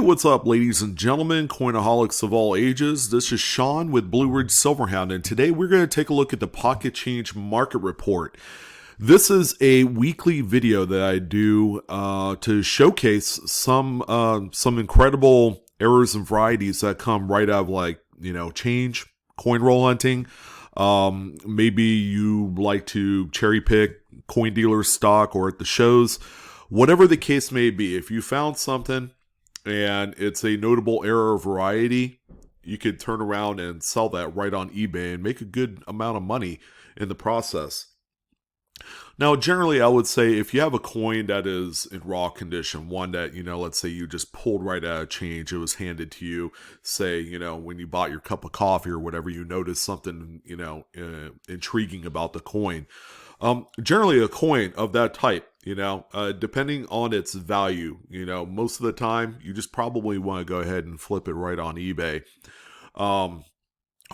what's up, ladies and gentlemen, coinaholics of all ages? This is Sean with BlueRidgeSilverhound, and today we're going to take a look at the Pocket Change Market Report. This is a weekly video that I do to showcase some incredible errors and varieties that come right out of change, coin roll hunting. Maybe you like to cherry pick coin dealer stock or at the shows. Whatever the case may be, if you found something and it's a notable error or variety, you could turn around and sell that right on eBay and make a good amount of money in the process. Now, generally, I would say if you have a coin that is in raw condition, one that, let's say you just pulled right out of change, it was handed to you, say, when you bought your cup of coffee or whatever, you noticed something, intriguing about the coin. Generally, a coin of that type, depending on its value, most of the time, you just probably want to go ahead and flip it right on eBay. All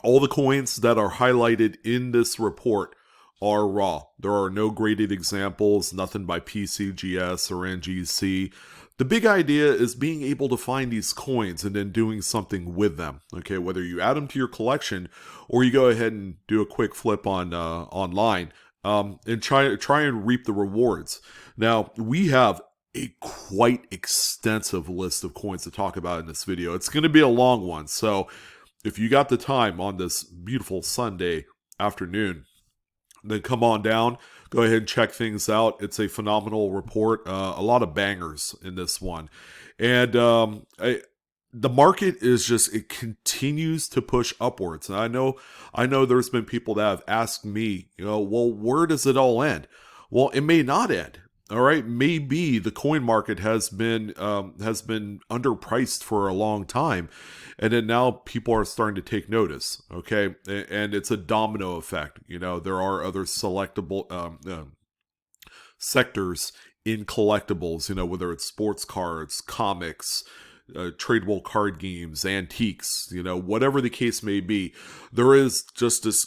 the coins that are highlighted in this report are raw. There are no graded examples, nothing by PCGS or NGC. The big idea is being able to find these coins and then doing something with them. Okay, whether you add them to your collection or you go ahead and do a quick flip on online and try and reap the rewards. Now, we have a quite extensive list of coins to talk about in this video. It's going to be a long one, so if you got the time on this beautiful Sunday afternoon, then come on down, go ahead and check things out. It's a phenomenal report, a lot of bangers in this one. And the market is just, it continues to push upwards. And I know there's been people that have asked me, well, where does it all end? Well, it may not end. All right, maybe the coin market has been underpriced for a long time, and then now people are starting to take notice. Okay, and it's a domino effect. There are other selectable sectors in collectibles. Whether it's sports cards, comics, tradable card games, antiques. Whatever the case may be, there is just this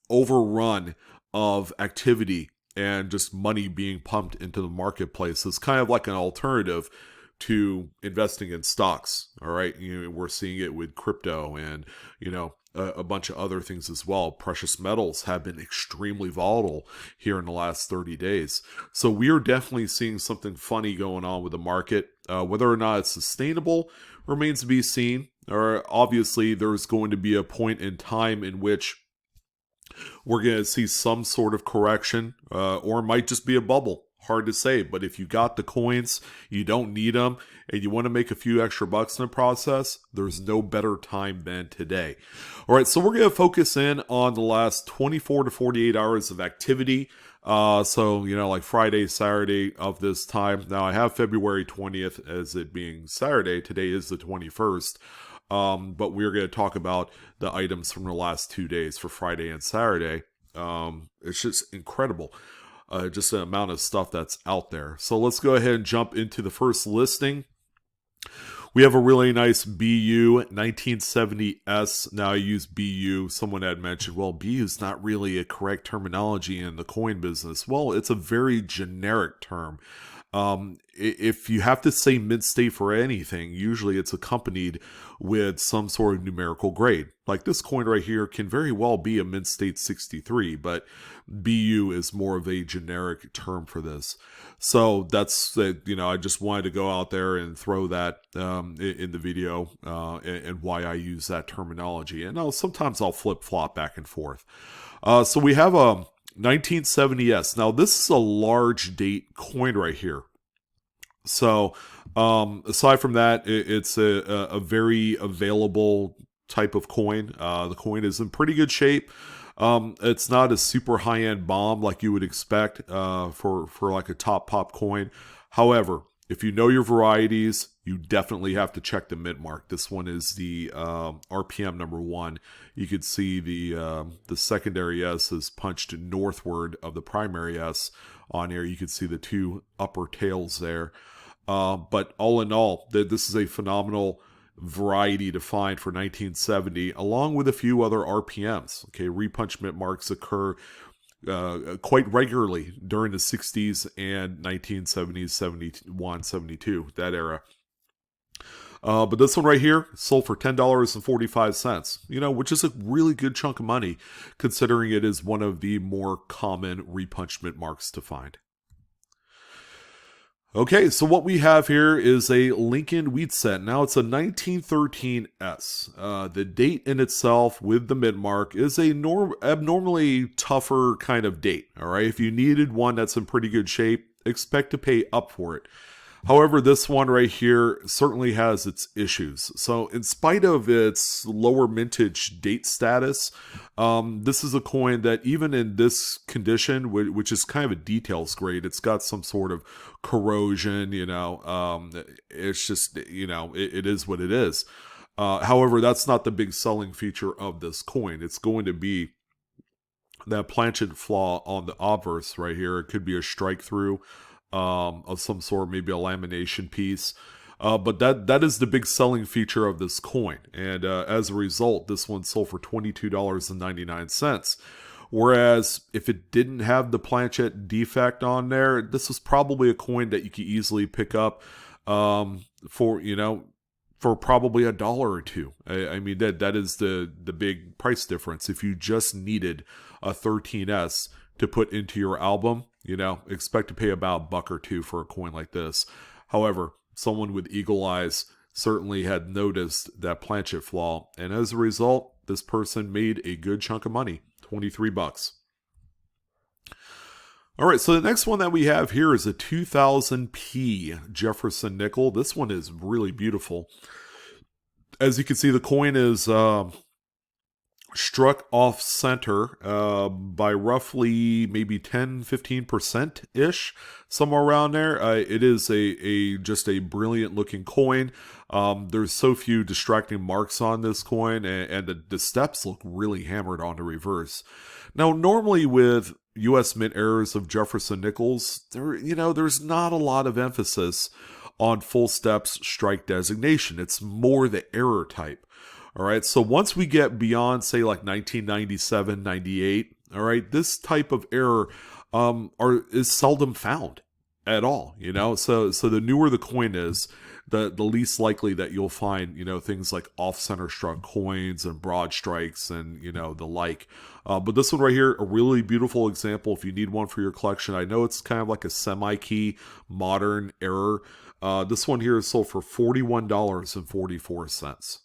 overrun of activity and just money being pumped into the marketplace. It's kind of like an alternative to investing in stocks. All right. We're seeing it with crypto and, a bunch of other things as well. Precious metals have been extremely volatile here in the last 30 days. So we are definitely seeing something funny going on with the market. Whether or not it's sustainable remains to be seen. Or obviously there's going to be a point in time in which we're going to see some sort of correction, or it might just be a bubble. Hard to say, but if you got the coins, you don't need them, and you want to make a few extra bucks in the process, there's no better time than today. All right, so we're going to focus in on the last 24 to 48 hours of activity. So, like Friday, Saturday of this time. Now, I have February 20th as it being Saturday. Today is the 21st. But we're going to talk about the items from the last 2 days for Friday and Saturday. It's just incredible. Just the amount of stuff that's out there. So let's go ahead and jump into the first listing. We have a really nice BU 1970S. Now I use BU. Someone had mentioned, well, BU is not really a correct terminology in the coin business. Well, it's a very generic term. If you have to say mint state for anything, usually it's accompanied with some sort of numerical grade. Like this coin right here can very well be a mint state 63, but BU is more of a generic term for this. So that's, I just wanted to go out there and throw that in the video and why I use that terminology. And sometimes I'll flip-flop back and forth. So we have a 1970S. Now, this is a large date coin right here. So, aside from that, it's a very available type of coin. The coin is in pretty good shape. It's not a super high-end bomb like you would expect for like a top pop coin. However, if you know your varieties, you definitely have to check the mint mark. This one is the RPM number 1. You can see the secondary S is punched northward of the primary S on here. You can see the two upper tails there. But all in all, this is a phenomenal variety to find for 1970, along with a few other RPMs. Okay, repunchment marks occur quite regularly during the 60s and 1970s, 71, 72, that era. But this one right here sold for $10.45, which is a really good chunk of money considering it is one of the more common repunchment marks to find. Okay, so what we have here is a Lincoln wheat set. Now it's a 1913S. The date in itself with the mid mark is a abnormally tougher kind of date. All right, if you needed one that's in pretty good shape, expect to pay up for it. However, this one right here certainly has its issues. So in spite of its lower mintage date status, this is a coin that even in this condition, which is kind of a details grade, it's got some sort of corrosion, it's just, it is what it is. However, that's not the big selling feature of this coin. It's going to be that planchet flaw on the obverse right here. It could be a strikethrough of some sort, maybe a lamination piece. But that is the big selling feature of this coin. And as a result, this one sold for $22.99. Whereas if it didn't have the planchet defect on there, this was probably a coin that you could easily pick up for probably $1 or $2. I mean, that is the big price difference. If you just needed a 13S to put into your album, expect to pay about $1 or $2 for a coin like this. However, someone with eagle eyes certainly had noticed that planchet flaw, and as a result, this person made a good chunk of money, $23. All right, so the next one that we have here is a 2000p Jefferson nickel. This one is really beautiful. As you can see, the coin is struck off center by roughly maybe 10-15% ish, somewhere around there. It is just a brilliant looking coin. There's so few distracting marks on this coin, and the steps look really hammered on the reverse. Now, normally with U.S. Mint errors of Jefferson nickels, there's not a lot of emphasis on full steps strike designation. It's more the error type. All right, so once we get beyond, say, like 1997, 98, all right, this type of error is seldom found at all, So the newer the coin is, the least likely that you'll find, things like off-center struck coins and Broadstrikes and, the like. But this one right here, a really beautiful example if you need one for your collection. I know it's kind of like a semi-key modern error. This one here is sold for $41.44.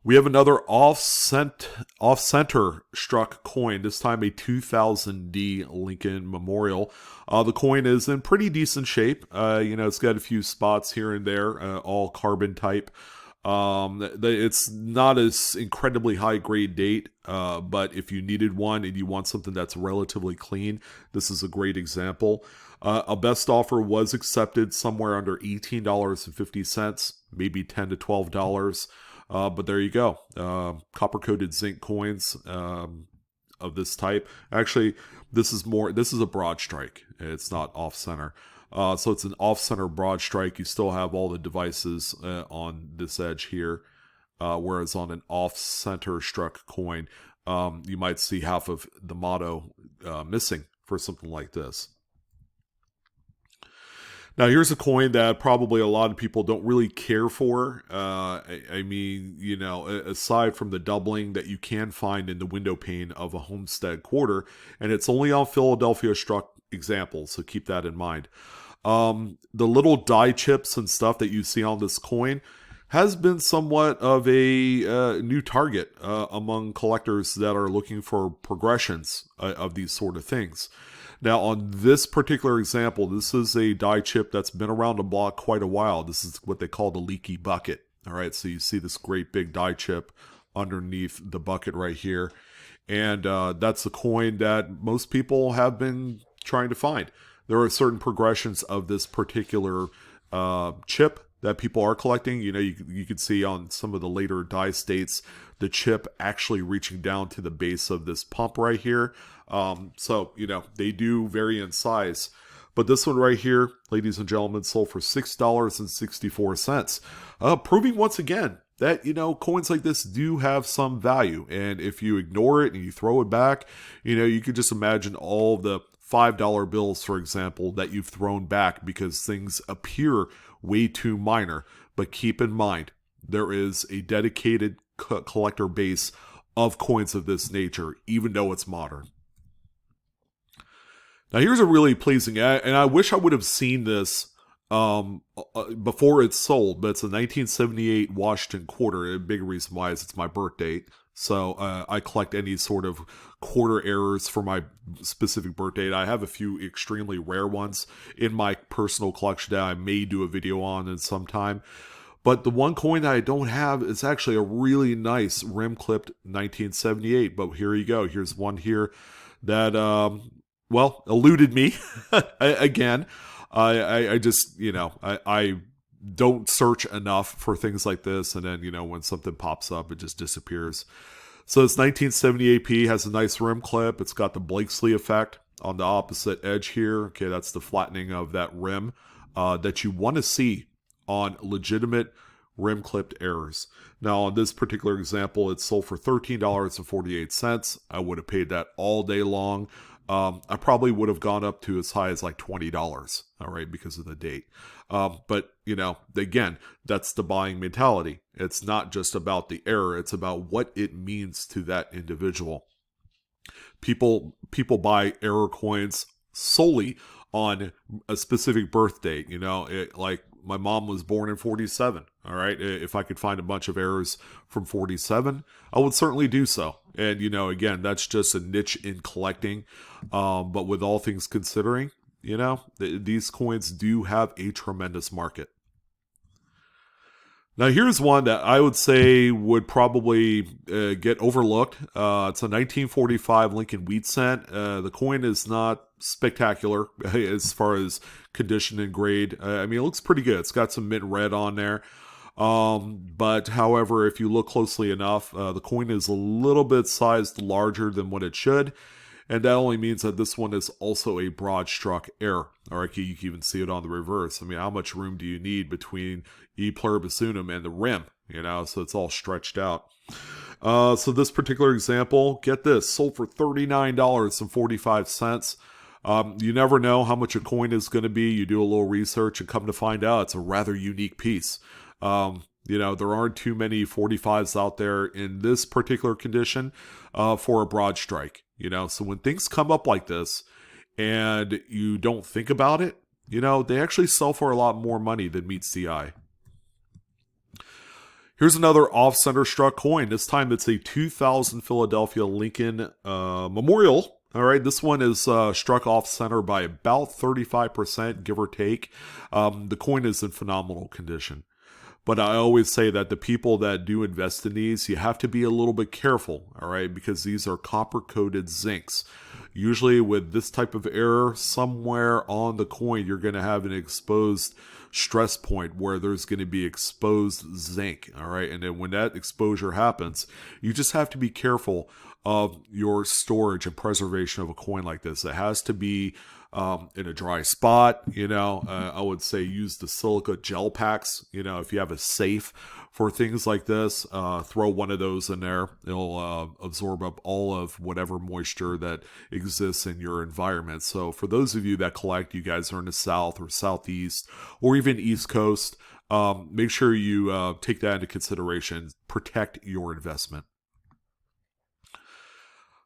We have another off-center struck coin, this time a 2000D Lincoln Memorial. The coin is in pretty decent shape. It's got a few spots here and there, all carbon type. It's not as incredibly high grade date, but if you needed one and you want something that's relatively clean, this is a great example. A best offer was accepted somewhere under $18.50, maybe $10 to $12. But there you go. Copper-coated zinc coins of this type. Actually, this is a Broadstrike. It's not off-center. So it's an off-center Broadstrike. You still have all the devices on this edge here. Whereas on an off-center struck coin, you might see half of the motto missing for something like this. Now, here's a coin that probably a lot of people don't really care for. Aside from the doubling that you can find in the window pane of a Homestead quarter, and it's only on Philadelphia struck examples, so keep that in mind. The little die chips and stuff that you see on this coin has been somewhat of a new target among collectors that are looking for progressions of these sort of things. Now, on this particular example, this is a die chip that's been around the block quite a while. This is what they call the Leaky bucket. All right, so you see this great big die chip underneath the bucket right here. And that's the coin that most people have been trying to find. There are certain progressions of this particular chip that people are collecting. You can see on some of the later die states, the chip actually reaching down to the base of this pump right here. So they do vary in size. But this one right here, ladies and gentlemen, sold for $6.64. Proving once again that, coins like this do have some value. And if you ignore it and you throw it back, you could just imagine all the $5 bills, for example, that you've thrown back because things appear way too minor. But keep in mind, there is a dedicated collector base of coins of this nature, even though it's modern. Now here's a really pleasing, and I wish I would have seen this before it's sold, but it's a 1978 Washington quarter. A big reason why is it's my birth date. So I collect any sort of quarter errors for my specific birth date. I have a few extremely rare ones in my personal collection that I may do a video on in some time. But the one coin that I don't have is actually a really nice rim-clipped 1978. But here you go. Here's one here that, well, eluded me again. I just, I don't search enough for things like this. And then, when something pops up, it just disappears. So this 1978p has a nice rim clip. It's got the Blakesley effect on the opposite edge here. Okay, that's the flattening of that rim that you want to see on legitimate rim clipped errors. Now, on this particular example, it's sold for $13.48. I would have paid that all day long. I probably would have gone up to as high as like $20, all right, because of the date. But, again, that's the buying mentality. It's not just about the error. It's about what it means to that individual. People buy error coins solely on a specific birth date. Like my mom was born in 47. All right. If I could find a bunch of errors from 47, I would certainly do so. And, again, that's just a niche in collecting. But with all things considering, these coins do have a tremendous market. Now, here's one that I would say would probably get overlooked. It's a 1945 Lincoln wheat cent. The coin is not spectacular as far as condition and grade. It looks pretty good. It's got some mint red on there. But however, if you look closely enough, the coin is a little bit sized larger than what it should. And that only means that this one is also a Broadstruck error. All right, you can even see it on the reverse. How much room do you need between E pluribus unum and the rim? So it's all stretched out. So this particular example, get this, sold for $39.45. You never know how much a coin is going to be. You do a little research and come to find out it's a rather unique piece. There aren't too many 45s out there in this particular condition for a Broadstrike. So when things come up like this and you don't think about it, they actually sell for a lot more money than meets the eye. Here's another off-center struck coin. This time it's a 2000 Philadelphia Lincoln Memorial. All right, this one is struck off-center by about 35%, give or take. The coin is in phenomenal condition. But I always say that the people that do invest in these, you have to be a little bit careful, all right, because these are copper-coated zincs. Usually with this type of error, somewhere on the coin, you're going to have an exposed stress point where there's going to be exposed zinc, all right? And then when that exposure happens, you just have to be careful of your storage and preservation of a coin like this. It has to be in a dry spot. I would say use the silica gel packs. If you have a safe for things like this, throw one of those in there. It'll absorb up all of whatever moisture that exists in your environment. So for those of you that collect, you guys are in the South or Southeast or even East Coast, make sure you take that into consideration. Protect your investment.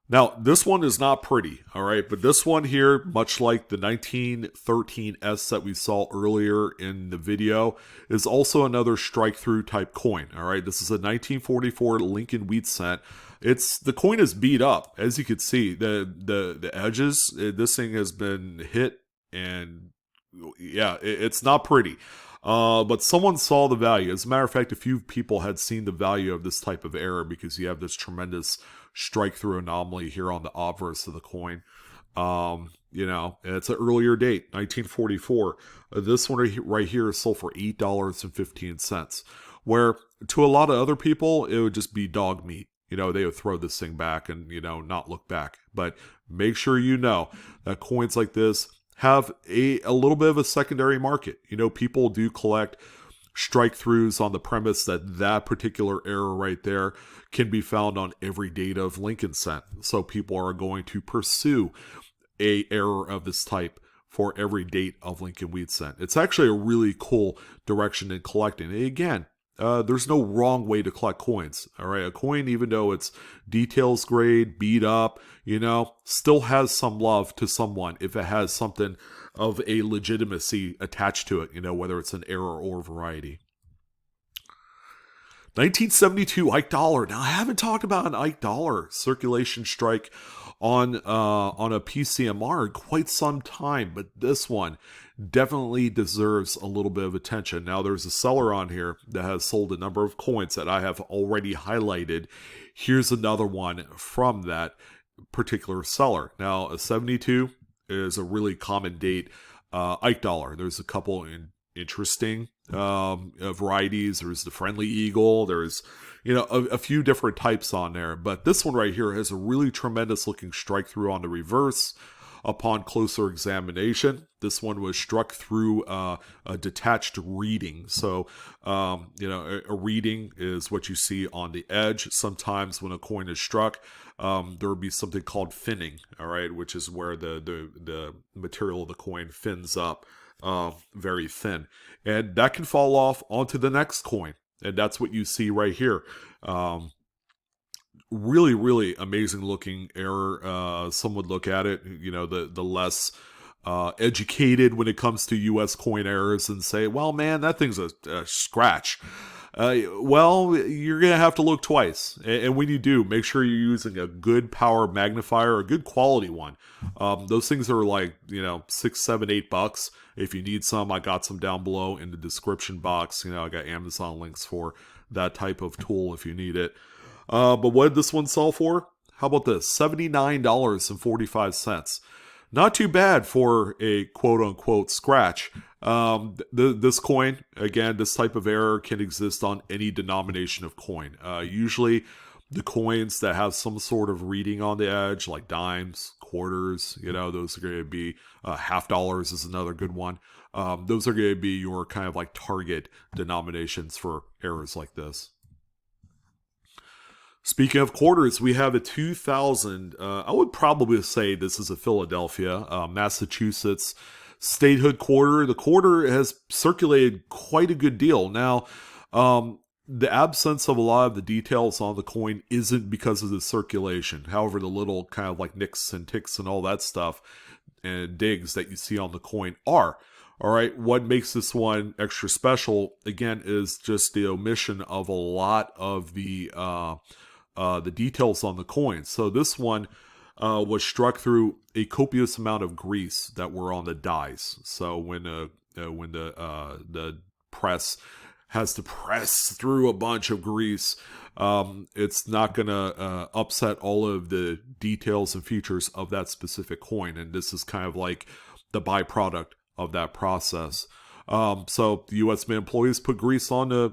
Now, this one is not pretty, all right? But this one here, much like the 1913S that we saw earlier in the video, is also another strike-through type coin, all right? This is a 1944 Lincoln wheat cent. The coin is beat up, as you can see. The edges, this thing has been hit, and yeah, it's not pretty. But someone saw the value. As a matter of fact, a few people had seen the value of this type of error because you have this tremendous strike-through anomaly here on the obverse of the coin. And it's an earlier date, 1944. This one right here is sold for $8.15, where to a lot of other people, it would just be dog meat. They would throw this thing back and, not look back. But make sure that coins like this have a little bit of a secondary market. People do collect strike-throughs on the premise that particular error right there can be found on every date of Lincoln cent. So people are going to pursue a error of this type for every date of Lincoln Wheat Cent. It's actually a really cool direction in collecting. And again, there's no wrong way to collect coins. All right, a coin, even though it's details grade, beat up, still has some love to someone if it has something of a legitimacy attached to it, whether it's an error or variety. 1972 Ike Dollar. Now, I haven't talked about an Ike Dollar circulation strike on a PCMR in quite some time, but this one definitely deserves a little bit of attention. Now, there's a seller on here that has sold a number of coins that I have already highlighted. Here's another one from that particular seller. Now, a 72 is a really common date Ike Dollar. There's a couple interesting varieties. There's the Friendly Eagle. There's a few different types on there, but this one right here has a really tremendous looking strike through on the reverse. Upon closer examination, this one was struck through a detached reading. So, a reading is what you see on the edge. Sometimes when a coin is struck, there will be something called finning, all right, which is where the material of the coin fins up very thin. And that can fall off onto the next coin. And that's what you see right here. Really, really amazing looking error. Some would look at it, the less educated when it comes to U.S. coin errors and say, well, man, that thing's a scratch. Well, you're going to have to look twice. And when you do, make sure you're using a good power magnifier, a good quality one. Those things are like, $6, $7, $8. If you need some, I got some down below in the description box. I got Amazon links for that type of tool if you need it. But what did this one sell for? How about this? $79.45. Not too bad for a quote-unquote scratch. This coin, again, this type of error can exist on any denomination of coin. Usually the coins that have some sort of reading on the edge, like dimes, quarters, those are going to be $half is another good one. Those are going to be your kind of like target denominations for errors like this. Speaking of quarters, we have a 2000, I would probably say this is a Philadelphia, Massachusetts statehood quarter. The quarter has circulated quite a good deal. Now, the absence of a lot of the details on the coin isn't because of the circulation. However, the little kind of like nicks and ticks and all that stuff and digs that you see on the coin are. All right, what makes this one extra special, again, is just the omission of a lot of the details on the coin. So this one was struck through a copious amount of grease that were on the dies. So when the press has to press through a bunch of grease, it's not going to upset all of the details and features of that specific coin. And this is kind of like the byproduct of that process. So the U.S. Mint employees put grease on the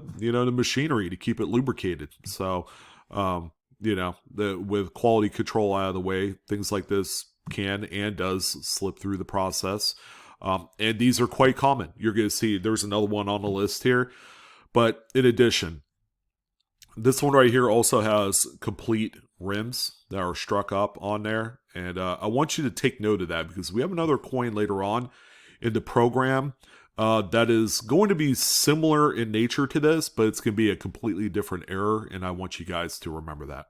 machinery to keep it lubricated. So with quality control out of the way, things like this can and does slip through the process. And these are quite common. You're going to see there's another one on the list here. But in addition, this one right here also has complete rims that are struck up on there. And I want you to take note of that because we have another coin later on in the program that is going to be similar in nature to this, but it's going to be a completely different error. And I want you guys to remember that.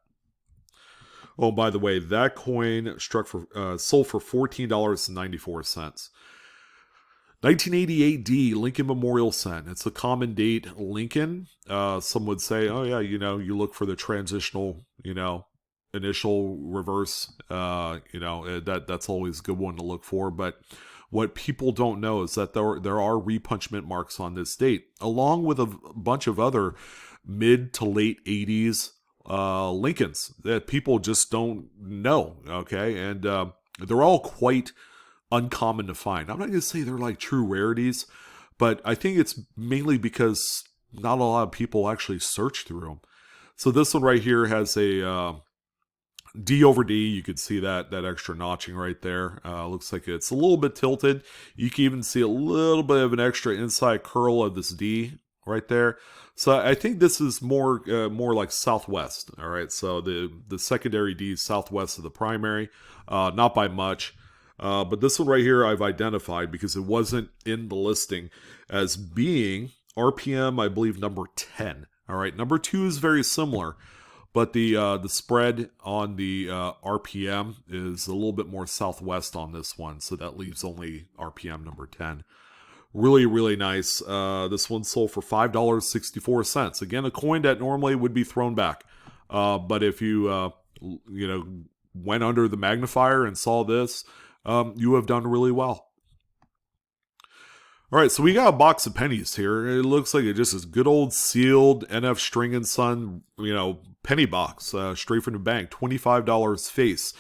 Oh, by the way, that coin sold for $14.94. 1988D Lincoln Memorial Cent. It's a common date Lincoln. Some would say, oh yeah, you look for the transitional, initial reverse. That's always a good one to look for. But what people don't know is that there are repunchment marks on this date, along with a bunch of other mid to late 80s Lincolns that people just don't know. Okay, and they're all quite uncommon to find. I'm not going to say they're like true rarities, but I think it's mainly because not a lot of people actually search through them. So this one right here has a D over D. You could see that extra notching right there. Looks like it's a little bit tilted. You can even see a little bit of an extra inside curl of this D right there. So I think this is more like southwest. All right. So the secondary D is southwest of the primary, not by much. But this one right here I've identified because it wasn't in the listing as being RPM, I believe, number 10. All right, number 2 is very similar, but the spread on the RPM is a little bit more southwest on this one, so that leaves only RPM number 10. Really, really nice. This one sold for $5.64. Again, a coin that normally would be thrown back. But if you, went under the magnifier and saw this, you have done really well. All right, so we got a box of pennies here. It looks like it just is good old sealed NF String and Son, penny box, straight from the bank, $25 face.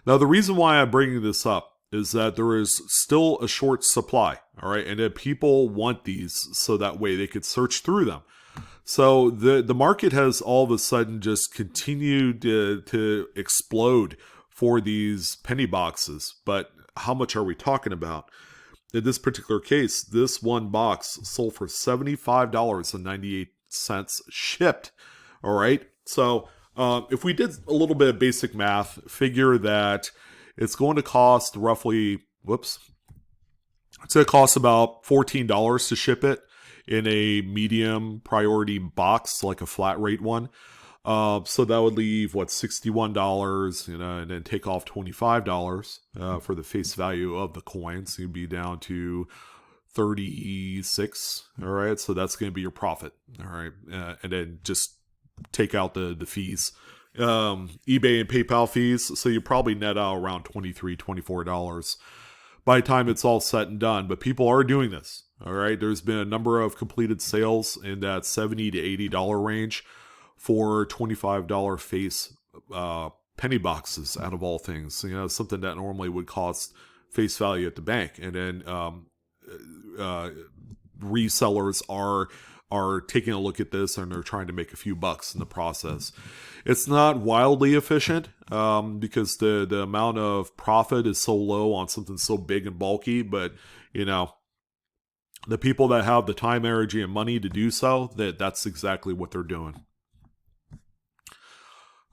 Now, the reason why I'm bringing this up is that there is still a short supply, all right? And that people want these so that way they could search through them. So the market has all of a sudden just continued to explode for these penny boxes. But how much are we talking about? In this particular case, this one box sold for $75.98 shipped, all right? So if we did a little bit of basic math, figure that it's going to cost roughly, it's going to cost about $14 to ship it in a medium priority box, like a flat rate one. So that would leave, $61, and then take off $25 for the face value of the coins. So you'd be down to 36, all right? So that's going to be your profit, all right? And then just take out the fees. eBay and PayPal fees, so you probably net out around $23, $24 by the time it's all said and done. But people are doing this, all right? There's been a number of completed sales in that $70 to $80 range for $25 face penny boxes, out of all things. Something that normally would cost face value at the bank. And then resellers are taking a look at this, and they're trying to make a few bucks in the process. It's not wildly efficient because the amount of profit is so low on something so big and bulky, but the people that have the time, energy, and money to do so, that's exactly what they're doing.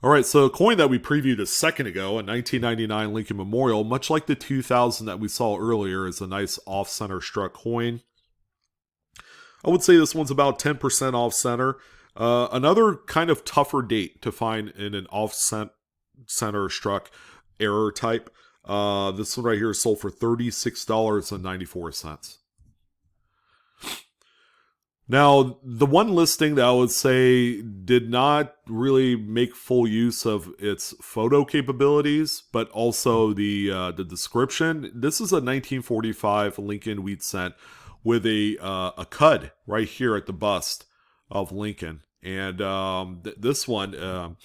All right, so a coin that we previewed a second ago, a 1999 Lincoln Memorial, much like the 2000 that we saw earlier, is a nice off-center struck coin. I would say this one's about 10% off-center. Another kind of tougher date to find in an off-center struck error type. This one right here is sold for $36.94. Now, the one listing that I would say did not really make full use of its photo capabilities, but also the description. This is a 1945 Lincoln wheat cent with a cud right here at the bust of Lincoln. And this one,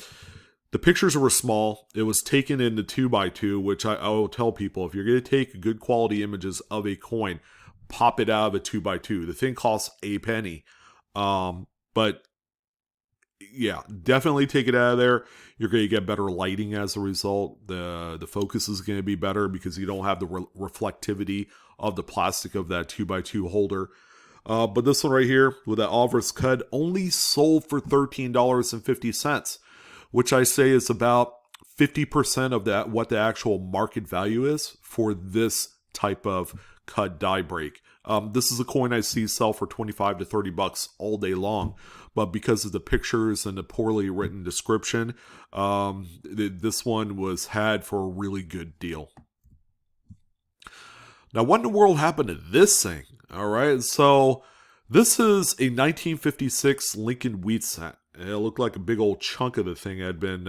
the pictures were small. It was taken in the 2x2, which I will tell people, if you're going to take good quality images of a coin, pop it out of a 2x2. The thing costs a penny. But yeah, definitely take it out of there. You're going to get better lighting as a result. The focus is going to be better because you don't have the reflectivity of the plastic of that 2x2 holder. But this one right here with that Alvarez cud only sold for $13.50, which I say is about 50% of that what the actual market value is for this type of cud die break. This is a coin I see sell for $25 to $30 all day long, but because of the pictures and the poorly written description, this one was had for a really good deal. Now, what in the world happened to this thing? All right, so this is a 1956 Lincoln wheat cent. It looked like a big old chunk of the thing had been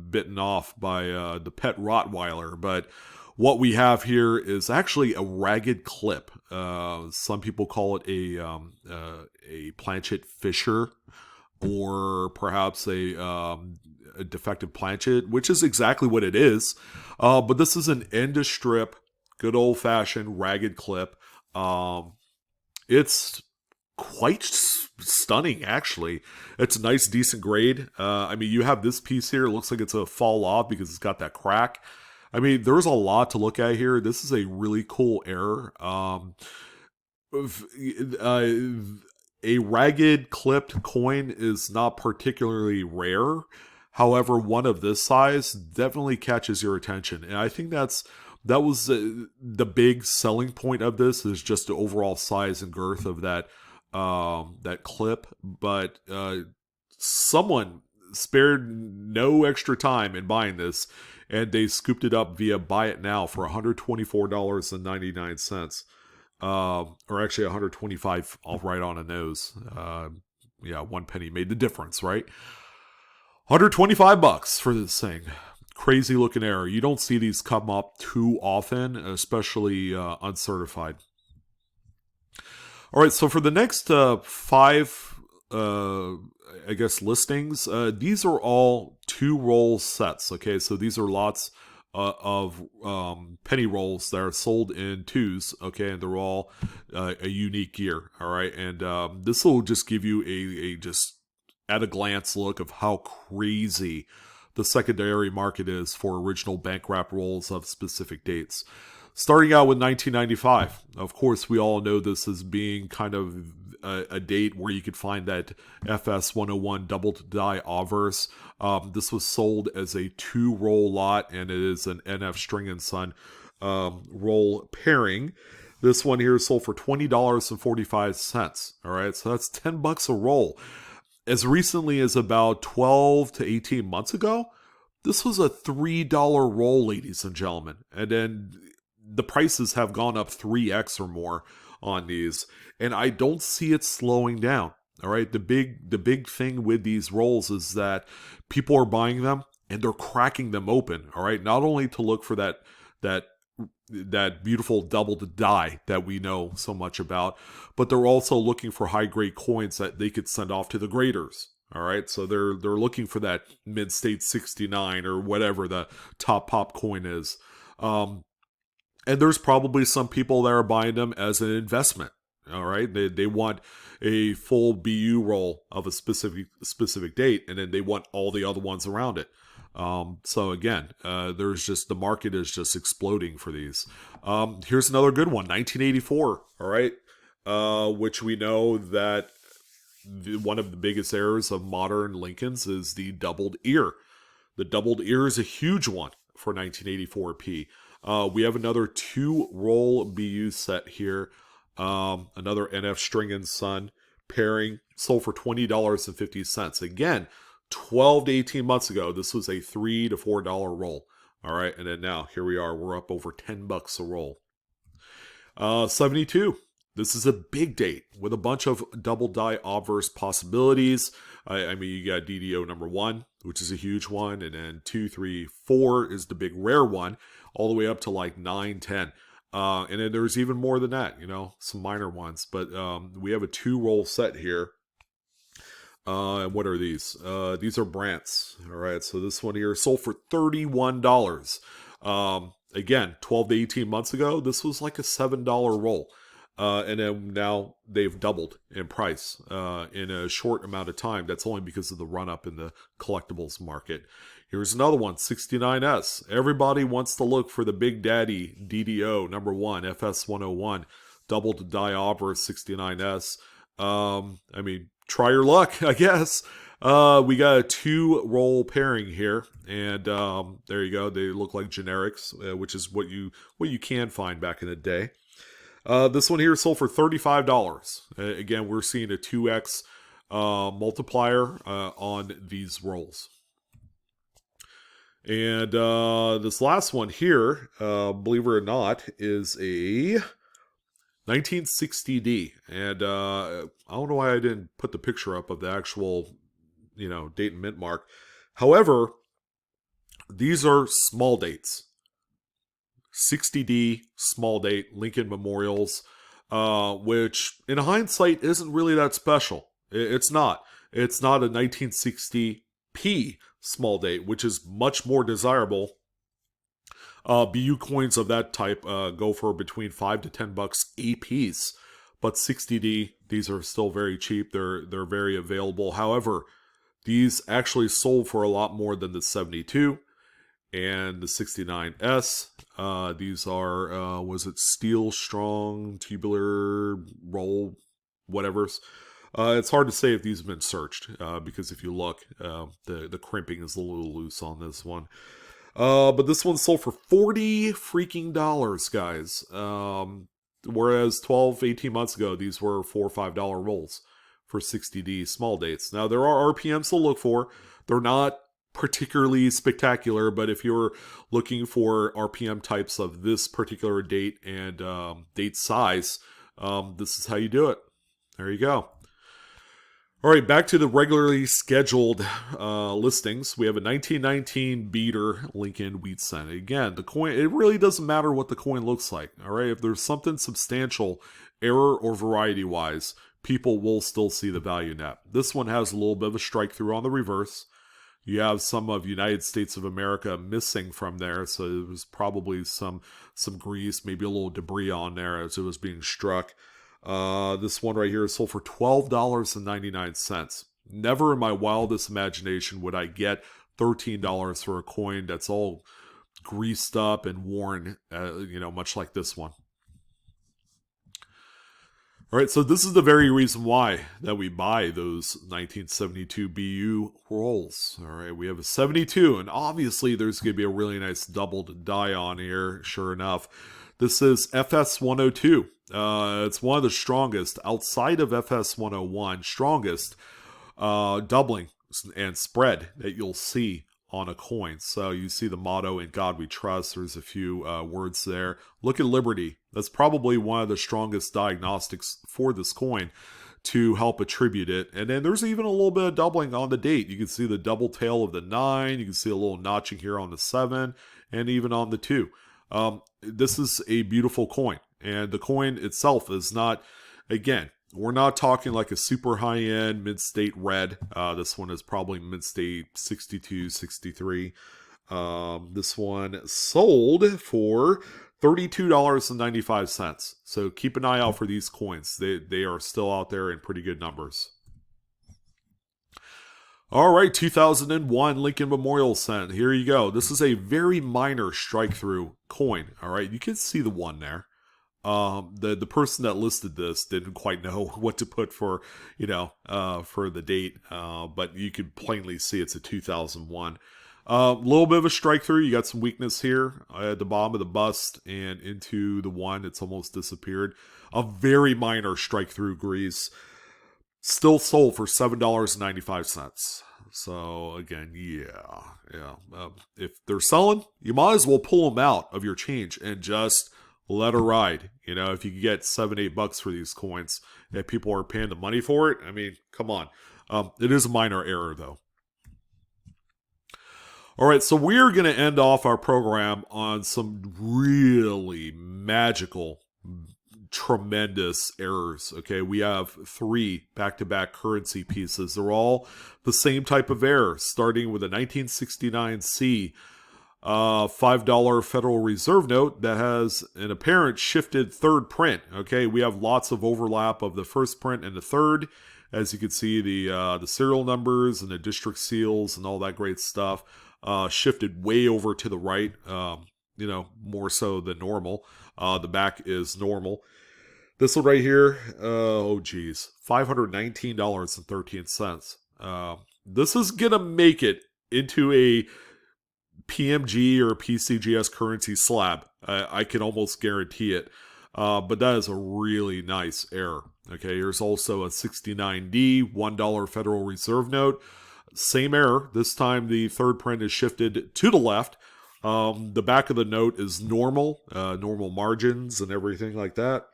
bitten off by the pet Rottweiler, but what we have here is actually a ragged clip. Some people call it a planchet fissure, or perhaps a defective planchet, which is exactly what it is. But this is an end of strip, good old-fashioned ragged clip. It's quite stunning, actually. It's a nice, decent grade. I mean, you have this piece here. It looks like it's a fall off because it's got that crack. I mean, there's a lot to look at here. This is a really cool error. A ragged clipped coin is not particularly rare. However, one of this size definitely catches your attention. And I think that's That was the big selling point of this, is just the overall size and girth of that clip. But someone spared no extra time in buying this, and they scooped it up via Buy It Now for $124.99. Or actually 125 off, right on a nose. Yeah, 1 penny made the difference, right? $125 for this thing. Crazy looking error. You don't see these come up too often, especially uncertified. All right, so for the next five, I guess, listings, these are all 2-roll sets. Okay, so these are lots of penny rolls that are sold in 2s. Okay, and they're all a unique year. All right, and this will just give you a just at a glance look of how crazy the secondary market is for original bank wrap rolls of specific dates. Starting out with 1995. Of course, we all know this as being kind of a date where you could find that FS 101 double die obverse. This was sold as a 2-roll lot, and it is an NF String and Son roll pairing. This one here is sold for $20.45. All right, so that's $10 a roll. As recently as about 12 to 18 months ago, this was a $3 roll, ladies and gentlemen. And then the prices have gone up 3x or more on these, and I don't see it slowing down. All right, the big thing with these rolls is that people are buying them and they're cracking them open. All right, not only to look for that beautiful double to die that we know so much about, but they're also looking for high grade coins that they could send off to the graders. All right, so they're looking for that mid-state 69 or whatever the top pop coin is. And there's probably some people that are buying them as an investment. All right, they want a full BU roll of a specific date, and then they want all the other ones around it. So again, there's just, the market is just exploding for these. Here's another good one, 1984. All right, which we know that one of the biggest errors of modern Lincolns is the doubled ear. The doubled ear is a huge one for 1984P. We have another 2-roll BU set here. Another NF String and Son pairing, sold for $20.50. Again, 12 to 18 months ago, this was a $3 to $4 roll. All right, and then now here we are. We're up over $10 a roll. 72. This is a big date with a bunch of double die obverse possibilities. I mean, you got DDO number 1, which is a huge one, and then 2, 3, 4 is the big rare one, all the way up to like 9, 10. And then there's even more than that, some minor ones. But we have a 2-roll set here. And what are these? These are Brants. All right, so this one here sold for $31. Again, 12 to 18 months ago, this was like a $7 roll. And then now they've doubled in price in a short amount of time. That's only because of the run-up in the collectibles market. Here's another one, 69S. Everybody wants to look for the Big Daddy DDO number 1, FS 101, double to die obverse 69S. I mean, try your luck, I guess. We got a 2-roll pairing here, and there you go. They look like generics, which is what you can find back in the day. This one here sold for $35. Again, we're seeing a 2x multiplier on these rolls. And this last one here, believe it or not, is a 1960D. And I don't know why I didn't put the picture up of the actual, date and mint mark. However, these are small dates. 60D, small date, Lincoln Memorials, which in hindsight isn't really that special. It's not. It's not a 1960P small date, which is much more desirable. BU coins of that type go for between $5 to $10 a piece, but 60D, these are still very cheap. They're very available. However, these actually sold for a lot more than the 72 and the 69S. These are, was it steel strong, tubular, roll, whatever's. It's hard to say if these have been searched, because if you look, the crimping is a little loose on this one. But this one sold for 40 freaking dollars, guys. Whereas 12, 18 months ago, these were $4 or $5 rolls for 60D small dates. Now, there are RPMs to look for. They're not particularly spectacular, but if you're looking for RPM types of this particular date and date size, this is how you do it. There you go. All right, back to the regularly scheduled listings. We have a 1919 beater Lincoln wheat cent. Again, the coin, it really doesn't matter what the coin looks like. All right, if there's something substantial, error or variety wise, people will still see the value in that. This one has a little bit of a strike through on the reverse. You have some of United States of America missing from there, so it was probably some grease, maybe a little debris on there as it was being struck. This one right here is sold for $12.99. Never in my wildest imagination would I get $13 for a coin that's all greased up and worn, much like this one. All right, so this is the very reason why that we buy those 1972 BU rolls. All right, we have a 72, and obviously there's going to be a really nice doubled die on here, sure enough. This is FS 102. It's one of the strongest, outside of FS 101, strongest doubling and spread that you'll see on a coin. So you see the motto, "In God We Trust." There's a few words there. Look at Liberty. That's probably one of the strongest diagnostics for this coin to help attribute it. And then there's even a little bit of doubling on the date. You can see the double tail of the 9. You can see a little notching here on the 7 and even on the 2. This is a beautiful coin. And the coin itself is not, again, we're not talking like a super high-end mid-state red. This one is probably mid-state 62, 63. This one sold for $32.95. So keep an eye out for these coins. They are still out there in pretty good numbers. All right, 2001 Lincoln Memorial Cent. Here you go. This is a very minor strike-through coin. All right, you can see the one there. The person that listed this didn't quite know what to put for, for the date, but you could plainly see it's a 2001. A little bit of a strike through. You got some weakness here at the bottom of the bust and into the one. It's almost disappeared. A very minor strike through grease. Still sold for $7.95. So again, yeah. If they're selling, you might as well pull them out of your change and just let her ride. If you can get $7-8 for these coins and people are paying the money for it, I mean, come on. It is a minor error though. All right, so we're going to end off our program on some really magical, tremendous errors. Okay, we have 3 back-to-back currency pieces. They're all the same type of error, starting with a 1969 C $5 Federal Reserve note that has an apparent shifted third print. Okay, we have lots of overlap of the first print and the third. As you can see, the serial numbers and the district seals and all that great stuff shifted way over to the right, more so than normal. The back is normal. This one right here, $519.13. This is going to make it into a PMG or PCGS currency slab. I can almost guarantee it. But that is a really nice error. Okay, here's also a 69D $1 Federal Reserve note. Same error. This time the third print is shifted to the left. The back of the note is normal margins and everything like that.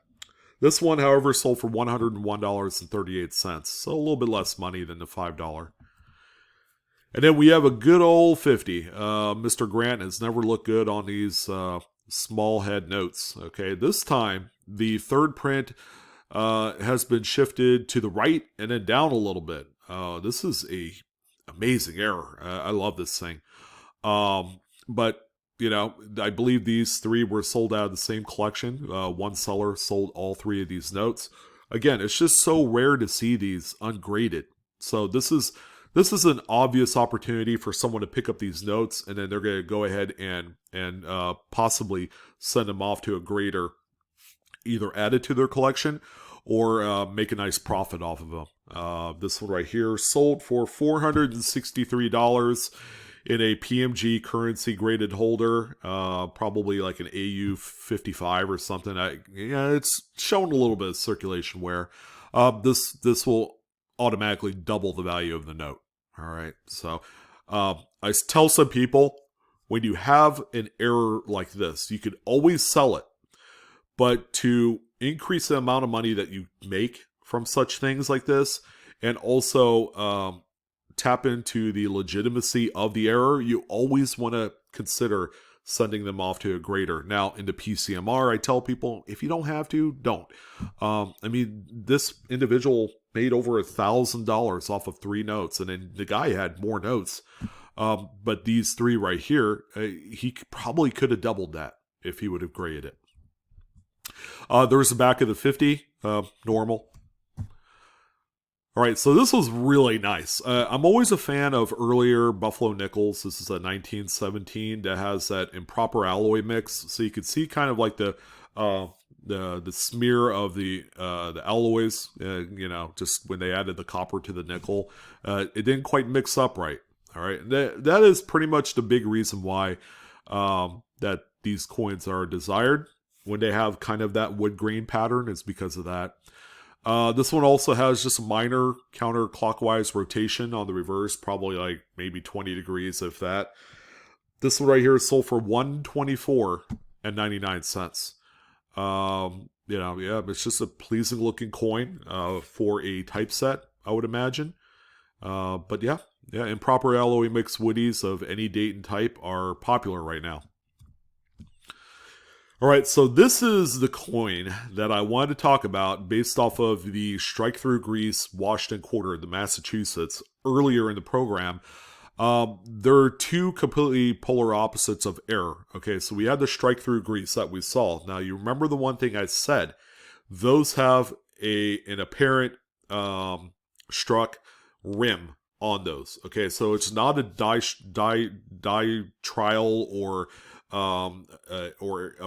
This one, however, sold for $101.38. So a little bit less money than the $5. And then we have a good old 50. Mr. Grant has never looked good on these small head notes. Okay, this time the third print has been shifted to the right and then down a little bit. This is a amazing error. I love this thing. But I believe these 3 were sold out of the same collection. One seller sold all 3 of these notes. Again, it's just so rare to see these ungraded. So this is an obvious opportunity for someone to pick up these notes, and then they're going to go ahead and possibly send them off to a grader, either add it to their collection or make a nice profit off of them. This one right here sold for $463 in a PMG currency graded holder, probably like an AU 55 or something. Yeah, it's showing a little bit of circulation wear. This will automatically double the value of the note. All right, so I tell some people, when you have an error like this, you could always sell it, but to increase the amount of money that you make from such things like this, and also tap into the legitimacy of the error, you always want to consider sending them off to a grader. Now, into PCMR, I tell people, if you don't have to, don't. I mean, this individual made over $1,000 off of 3 notes, and then the guy had more notes. But these 3 right here, he probably could have doubled that if he would have graded it. There's the back of the 50, normal. All right, so this was really nice. I'm always a fan of earlier Buffalo nickels. This is a 1917 that has that improper alloy mix, so you can see kind of like the smear of the alloys. Just when they added the copper to the nickel, it didn't quite mix up right. All right, that is pretty much the big reason why that these coins are desired when they have kind of that wood grain pattern. Is because of that. This one also has just a minor counterclockwise rotation on the reverse, probably like maybe 20 degrees, if that. This one right here is sold for $124.99. It's just a pleasing looking coin for a typeset, I would imagine. But yeah, improper alloy mixed woodies of any date and type are popular right now. All right, so this is the coin that I wanted to talk about based off of the Strikethrough Grease Washington Quarter, the Massachusetts, earlier in the program. There are 2 completely polar opposites of error. Okay, so we had the Strikethrough Grease that we saw. Now, you remember the one thing I said. Those have an apparent struck rim on those. Okay, so it's not a die trial or a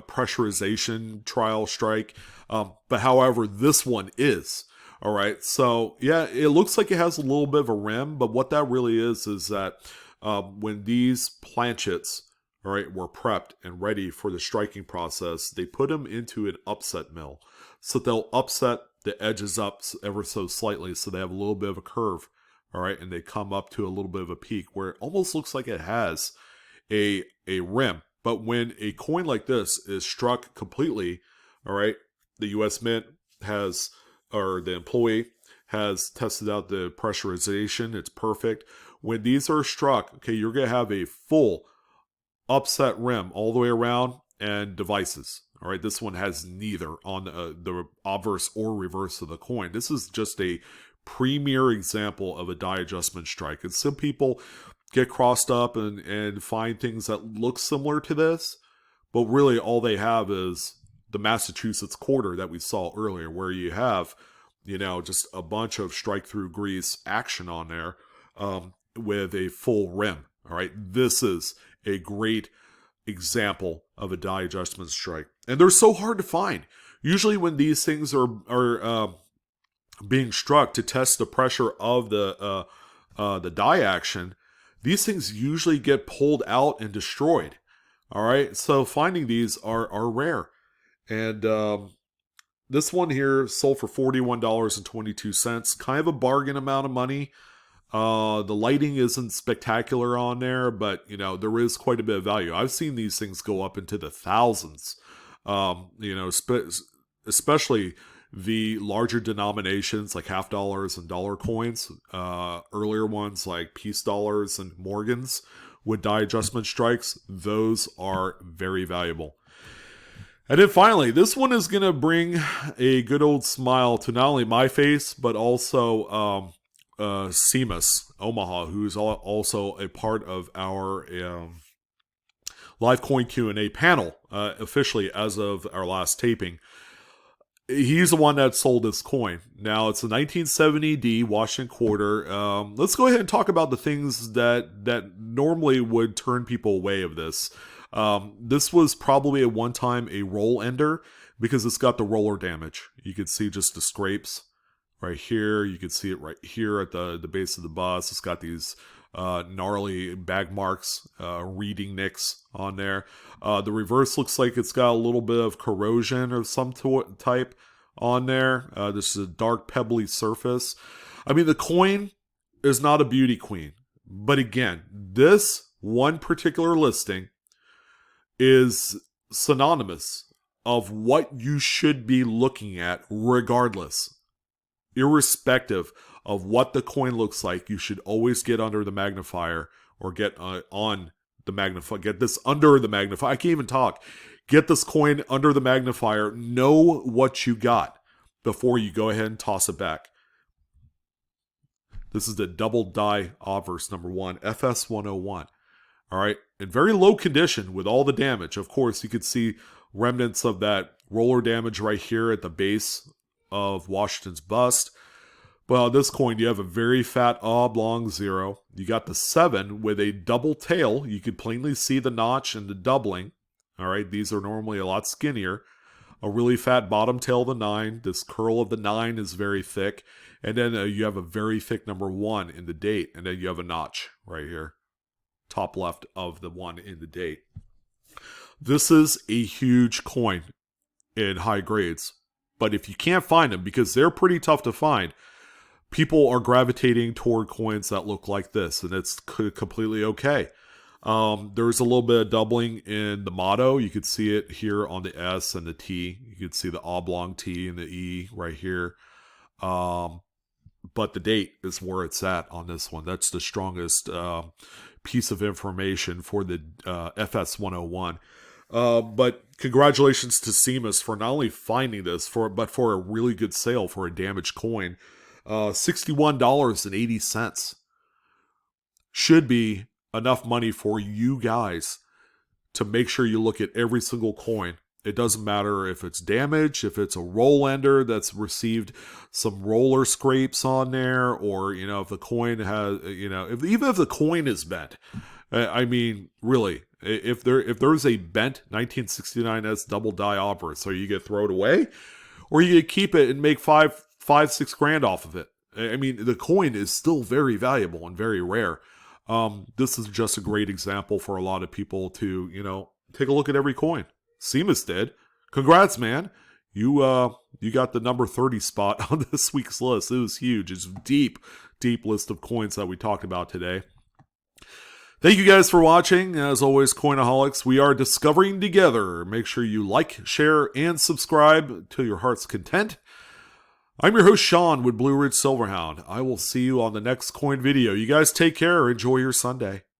pressurization trial strike. But however, this one is. All right. So yeah, it looks like it has a little bit of a rim, but what that really is that when these planchets, all right, were prepped and ready for the striking process, they put them into an upset mill. So they'll upset the edges up ever so slightly, so they have a little bit of a curve. All right. And they come up to a little bit of a peak where it almost looks like it has a rim. But when a coin like this is struck completely, all right, the U.S. Mint or the employee has tested out the pressurization. It's perfect. When these are struck, okay, you're going to have a full upset rim all the way around and devices. All right, this one has neither on the obverse or reverse of the coin. This is just a premier example of a die adjustment strike. And some people get crossed up and find things that look similar to this, but really all they have is the Massachusetts quarter that we saw earlier, where you have, just a bunch of strike-through grease action on there with a full rim. All right, this is a great example of a die adjustment strike, and they're so hard to find. Usually, when these things are being struck to test the pressure of the die action, these things usually get pulled out and destroyed. All right, so finding these are rare. And this one here sold for $41.22, kind of a bargain amount of money. The lighting isn't spectacular on there, but there is quite a bit of value. I've seen these things go up into the thousands. Especially the larger denominations like $50 and dollar coins, earlier ones like piece dollars and Morgans with die adjustment strikes, those are very valuable. And then finally, this one is going to bring a good old smile to not only my face, but also Seamus Omaha, who's also a part of our live coin Q&A panel, officially as of our last taping. He's the one that sold this coin. Now, it's a 1970D Washington Quarter. Let's go ahead and talk about the things that normally would turn people away of this. This was probably at one time a roll ender because it's got the roller damage. You can see just the scrapes right here. You can see it right here at the base of the bus. It's got these gnarly bag marks, reading nicks on there. The reverse looks like it's got a little bit of corrosion of some type on there. This is a dark pebbly surface. I mean, the coin is not a beauty queen. But again, this one particular listing is synonymous of what you should be looking at regardless. Irrespective of what the coin looks like, you should always get under the magnifier or get on the magnifier. Get this under the magnifier. I can't even talk. Get this coin under the magnifier. Know what you got before you go ahead and toss it back. This is the double die obverse number 1, FS101. All right, in very low condition with all the damage. Of course, you could see remnants of that roller damage right here at the base of Washington's bust. Well, this coin, you have a very fat oblong 0. You got the 7 with a double tail. You could plainly see the notch and the doubling. All right, these are normally a lot skinnier. A really fat bottom tail of the 9. This curl of the 9 is very thick. And then you have a very thick number 1 in the date. And then you have a notch right here. Top left of the 1 in the date. This is a huge coin in high grades. But if you can't find them, because they're pretty tough to find, people are gravitating toward coins that look like this. And it's completely okay. There's a little bit of doubling in the motto. You could see it here on the S and the T. You could see the oblong T and the E right here. But the date is where it's at on this one. That's the strongest piece of information for the FS101. But congratulations to Seamus for not only finding this, but for a really good sale for a damaged coin. $61.80 should be enough money for you guys to make sure you look at every single coin. It doesn't matter if it's damaged, if it's a roll ender that's received some roller scrapes on there, or, you know, if the coin has, you know, even if the coin is bent. I mean, really, if there's a bent 1969S double die opera, so you get throw it away, or you get keep it and make $6 grand off of it. I mean, the coin is still very valuable and very rare. This is just a great example for a lot of people to, you know, take a look at every coin. Seamus did. Congrats, man. You got the number 30 spot on this week's list. It was huge. It's a deep list of coins that we talked about today. Thank you guys for watching. As always, Coinaholics, we are discovering together. Make sure you like, share, and subscribe to your heart's content. I'm your host, Sean, with Blue Ridge Silverhound. I will see you on the next coin video. You guys take care. Enjoy your Sunday.